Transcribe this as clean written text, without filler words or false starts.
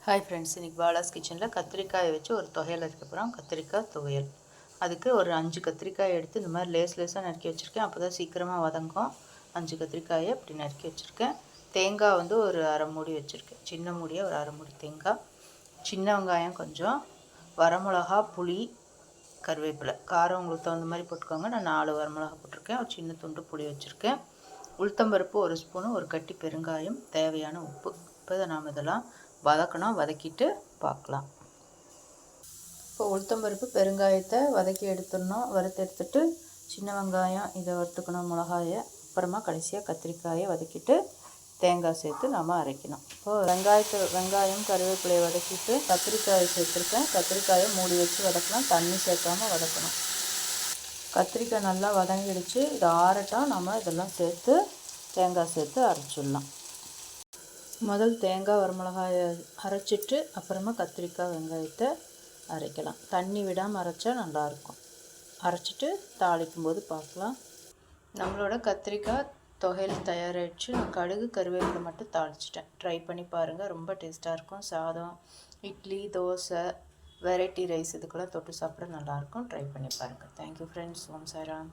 Hi friends, இன்றைக்கி பாலாஸ் கிச்சனில் கத்திரிக்காயை வச்சு ஒரு துவையல் அரைக்க போகிறோம். கத்திரிக்காய் துவையல். அதுக்கு ஒரு 5 கத்திரிக்காய் எடுத்து இந்த மாதிரி லேஸாக நறுக்கி வச்சுருக்கேன். அப்போ தான் சீக்கிரமாக வதங்கும். 5 கத்திரிக்காயை அப்படி நறுக்கி வச்சுருக்கேன். தேங்காய் வந்து ஒரு அரை மூடி வச்சுருக்கேன். சின்ன மூடியாக ஒரு அரை மூடி தேங்காய், சின்ன வெங்காயம் கொஞ்சம், வரமிளகா, புளி, கருவேப்பிலை. காரம் உங்களுக்கு தகுந்த மாதிரி போட்டுக்கோங்க. நான் 4 வரமிளகா போட்டிருக்கேன். ஒரு சின்ன துண்டு புளி வச்சுருக்கேன். உளுத்தம்பருப்பு ஒரு ஸ்பூனு, ஒரு கட்டி பெருங்காயம், தேவையான உப்பு. இப்போ நாம் இதெல்லாம் வதக்கணும். வதக்கிட்டு பார்க்கலாம். இப்போ உளுத்தம்பருப்பு பெருங்காயத்தை வதக்கி எடுத்துடணும். வறுத்து எடுத்துட்டு சின்ன வெங்காயம் இதை வறுத்துக்கணும், மிளகாயை. அப்புறமா கடைசியாக கத்திரிக்காயை வதக்கிட்டு தேங்காய் சேர்த்து நாம் அரைக்கணும். இப்போது வெங்காயம் கருவேப்பிலையை வதக்கிட்டு கத்திரிக்காயை சேர்த்துருக்கேன். கத்திரிக்காயை மூடி வச்சு வதக்கலாம். தண்ணி சேர்க்காமல் வதக்கணும். கத்திரிக்காய் நல்லா வதங்கிடுச்சு. இது ஆறட்டும். நம்ம இதெல்லாம் சேர்த்து தேங்காய் சேர்த்து அரைச்சிடலாம். முதல் தேங்காய் வரமிளகாயை அரைச்சிட்டு அப்புறமா கத்திரிக்காய் வெங்காயத்தை அரைக்கலாம். தண்ணி விடாமல் அரைச்சா நல்லாயிருக்கும். அரைச்சிட்டு தாளிக்கும் போது பார்க்கலாம். நம்மளோட கத்திரிக்காய் துவையல் தயாராகிடுச்சு. நான் கடுகு கருவேப்பிலை மட்டும் தாளிச்சிட்டேன். ட்ரை பண்ணி பாருங்கள். ரொம்ப டேஸ்ட்டாக இருக்கும். சாதம், இட்லி, தோசை, வெரைட்டி ரைஸ் இதுக்கெல்லாம் தொட்டு சாப்பிட நல்லாயிருக்கும். ட்ரை பண்ணி பாருங்கள். Thank you friends. ஓம் சாய்ராம்.